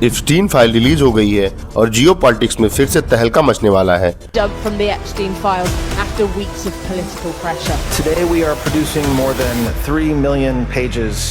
Epstein file release हो गई है और जियो पॉलिटिक्स में फिर से तहलका मचने वाला है। Dug from the Epstein files after weeks of political pressure. Today we are producing more than 3 million pages.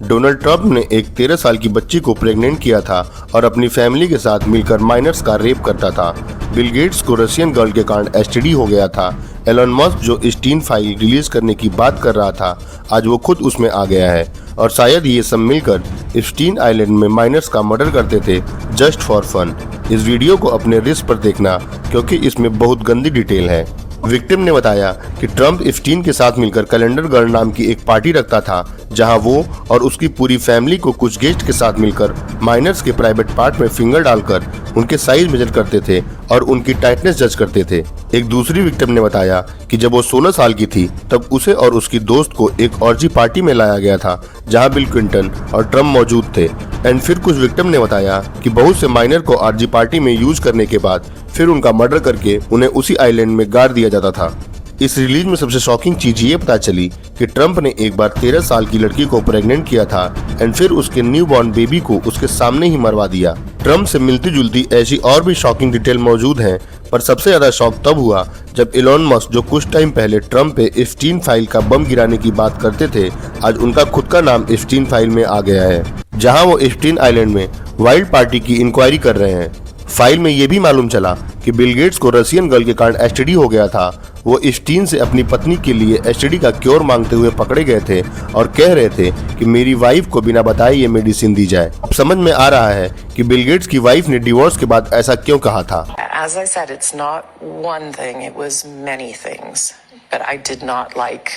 Donald Trump ने एक 13 साल की बच्ची को प्रेग्नेंट किया था और अपनी फैमिली के साथ मिलकर माइनर्स का रेप करता था। बिल गेट्स को रशियन गर्ल के कारण एसटीडी हो गया था। एलन मस्क जो एप्स्टीन फाइल रिलीज करने की बात कर रहा था, आज वो खुद उसमें आ गया है और शायद ये सब मिलकर एप्स्टीन आइलैंड में माइनर्स का मर्डर करते थे जस्ट फॉर फन। इस वीडियो को अपने रिस्क पर देखना क्योंकि इसमें बहुत गंदी डिटेल है। विक्टिम ने बताया कि ट्रंप एप्स्टीन के साथ मिलकर कैलेंडर गर्ल नाम की एक पार्टी रखता था जहां वो और उसकी पूरी फैमिली को कुछ गेस्ट के साथ मिलकर माइनर्स के प्राइवेट पार्ट में फिंगर डालकर उनके साइज मेजर करते थे और उनकी टाइटनेस जज करते थे। एक दूसरी विक्टिम ने बताया कि जब वो 16 साल की थी तब उसे और उसकी दोस्त को एक ऑर्जी पार्टी में लाया गया था जहां बिल क्लिंटन और ट्रंप मौजूद थे। एंड फिर कुछ विक्टिम ने बताया कि बहुत से माइनर को ऑर्जी पार्टी में यूज करने के बाद फिर उनका मर्डर करके उन्हें उसी आइलैंड में गाड़ दिया जाता था। इस रिलीज में सबसे शॉकिंग चीज ये पता चली कि ट्रंप ने एक बार 13 साल की लड़की को प्रेग्नेंट किया था एंड फिर उसके न्यू बॉर्न बेबी को उसके सामने ही मरवा दिया। ट्रंप से मिलती जुलती ऐसी और भी शॉकिंग डिटेल मौजूद हैं, पर सबसे ज्यादा शॉक तब हुआ जब इलॉन मस्क जो कुछ टाइम पहले ट्रंप पे एप्स्टीन फाइल का बम गिराने की बात करते थे, आज उनका खुद का नाम एप्स्टीन फाइल में आ गया है, जहां वो एप्स्टीन आइलैंड में वाइल्ड पार्टी की इंक्वायरी कर रहे हैं। फाइल में ये भी मालूम चला कि बिल गेट्स को रशियन गर्ल के कारण एसटीडी हो गया था। वो एप्स्टीन से अपनी पत्नी के लिए एसटीडी का क्योर मांगते हुए पकड़े गए थे और कह रहे थे कि मेरी वाइफ को बिना बताए ये मेडिसिन दी जाए। अब समझ में आ रहा है कि बिल गेट्स की वाइफ ने डिवोर्स के बाद ऐसा क्यों कहा था। As I said, it's not one thing, it was many things. But I did not like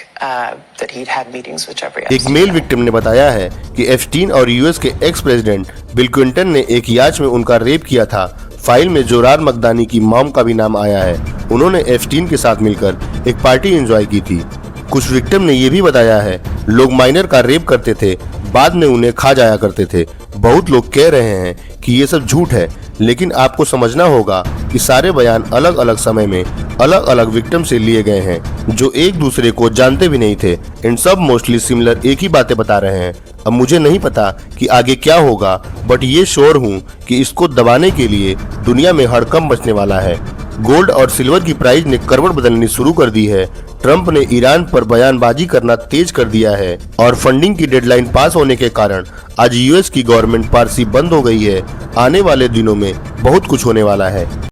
that he'd had meetings with Jeffrey Epstein. एक मेल विक्टिम ने बताया है कि एप्स्टीन और यूएस के एक्स प्रेसिडेंट बिल क्लिंटन ने एक याच में उनका रेप किया था। फाइल में जोरार मकदानी की मॉम का भी नाम आया है। उन्होंने एप्स्टीन के साथ मिलकर एक पार्टी एंजॉय की थी। कुछ विक्टिम ने ये भी बताया है लोग माइनर का रेप करते थे, बाद में उन्हें खा जाया करते थे। बहुत लोग कह रहे हैं कि ये सब झूठ है, लेकिन आपको समझना होगा कि सारे बयान अलग अलग समय में अलग अलग विक्टिम से लिए गए हैं जो एक दूसरे को जानते भी नहीं थे। इन सब मोस्टली सिमिलर एक ही बातें बता रहे हैं। अब मुझे नहीं पता कि आगे क्या होगा, बट ये श्योर हूँ कि इसको दबाने के लिए दुनिया में हड़कंप मचने वाला है। गोल्ड और सिल्वर की प्राइस ने करवट बदलनी शुरू कर दी है। ट्रंप ने ईरान पर बयानबाजी करना तेज कर दिया है और फंडिंग की डेडलाइन पास होने के कारण आज यूएस की गवर्नमेंट पारसी बंद हो गई है। आने वाले दिनों में बहुत कुछ होने वाला है।